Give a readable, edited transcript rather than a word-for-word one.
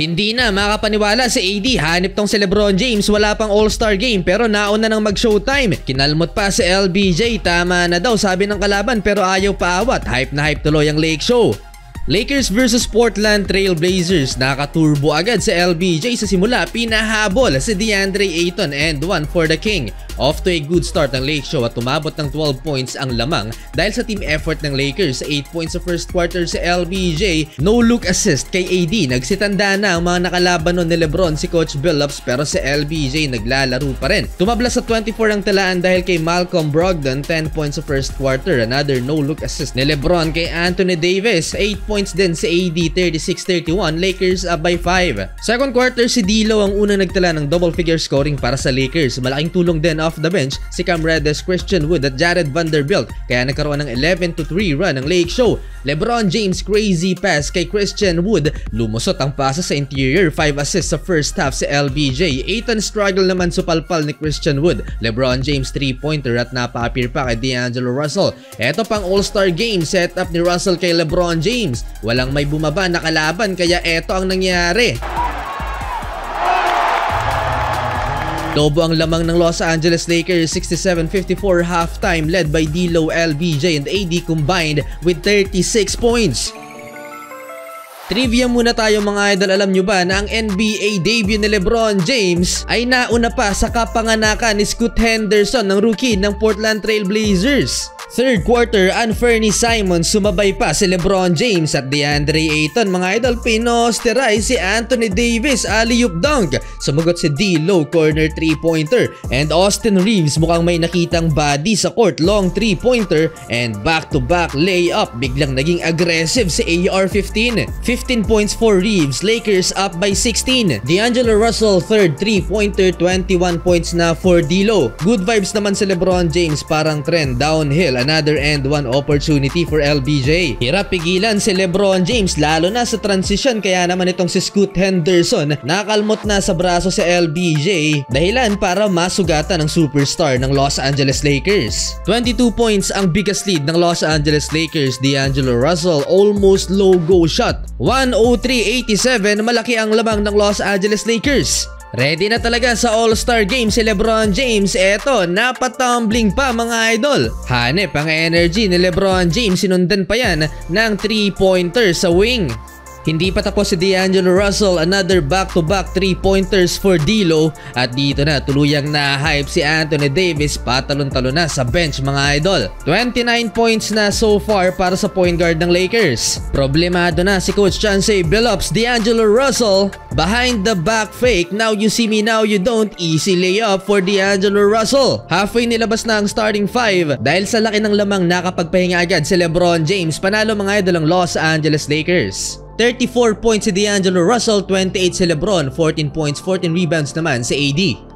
Hindi na makapaniwala si AD, hanip tong si LeBron James, wala pang All-Star game pero nauna nang mag-showtime. Kinalmot pa si LBJ, tama na daw sabi ng kalaban pero ayaw paawat, hype na hype tuloy ang Lake Show. Lakers versus Portland Trail Blazers, nakaturbo agad sa LBJ sa simula, pinahabol si DeAndre Ayton and one for the King. Off to a good start ang Lake Show at tumabot ng 12 points ang lamang dahil sa team effort ng Lakers. 8 points sa first quarter sa LBJ, no look assist kay AD. Nagsitanda na ang mga nakalaban nun ni LeBron, si Coach Billups, pero si LBJ naglalaro pa rin. Tumabla sa 24 ang talaan dahil kay Malcolm Brogdon, 10 points sa first quarter. Another no look assist ni LeBron kay Anthony Davis, 8 points din sa AD, 36-31, Lakers up by 5. Second quarter, si D'Lo ang unang nagtala ng double figure scoring para sa Lakers. Malaking tulong din off the bench si Cam Reddish, Christian Wood at Jared Vanderbilt, kaya nagkaroon ng 11-3 run ng Lake Show. LeBron James crazy pass kay Christian Wood, lumusot ang pasa sa interior, 5 assists sa first half si LBJ. Ayton struggle naman supalpal ni Christian Wood. LeBron James 3-pointer at napa-appear pa kay D'Angelo Russell. Eto pang All-Star game setup ni Russell kay LeBron James. Walang may bumaba na kalaban kaya eto ang nangyari. Lobo ang lamang ng Los Angeles Lakers, 67-54 halftime, led by D'Lo, LBJ and AD combined with 36 points. Trivia muna tayo mga idol, alam nyo ba na ang NBA debut ni LeBron James ay nauna pa sa kapanganakan ni Scoot Henderson ng rookie ng Portland Trail Blazers. Third quarter, Anfernee Simons, sumabay pa si LeBron James at DeAndre Ayton. Mga idol, pinosterize si Anthony Davis, alley-oop dunk. Sumagot si D'Lo, corner 3-pointer. And Austin Reeves mukhang may nakitang body sa court, long 3-pointer. And back-to-back layup, biglang naging aggressive si AR-15. 15 points for Reeves, Lakers up by 16. D'Angelo Russell, third 3-pointer, 21 points na for D'Lo. Good vibes naman si LeBron James, parang trend downhill. Another and one opportunity for LBJ. Hirap pigilan si LeBron James lalo na sa transition, kaya naman itong si Scoot Henderson nakalmot na sa braso si LBJ, dahilan para masugatan ng superstar ng Los Angeles Lakers. 22 points ang biggest lead ng Los Angeles Lakers. D'Angelo Russell almost logo shot. 103-87, malaki ang lamang ng Los Angeles Lakers. Ready na talaga sa All-Star Game si LeBron James. Eto, napatumbling pa mga idol. Hanep ang energy ni LeBron James, sinundan pa yan ng 3-pointer sa wing. Hindi pa tapos si D'Angelo Russell, another back-to-back 3-pointers for D'Lo. At dito na tuluyang na-hype si Anthony Davis, patalon-talon na sa bench mga idol. 29 points na so far para sa point guard ng Lakers. Problemado na si Coach Chauncey Billups. D'Angelo Russell, behind the back fake, now you see me, now you don't. Easy layup for D'Angelo Russell. Halfway nilabas na ang starting 5. Dahil sa laki ng lamang, nakapagpahinga agad si LeBron James. Panalo mga idol ang Los Angeles Lakers. 34 points si D'Angelo Russell, 28 si LeBron, 14 points, 14 rebounds naman si AD.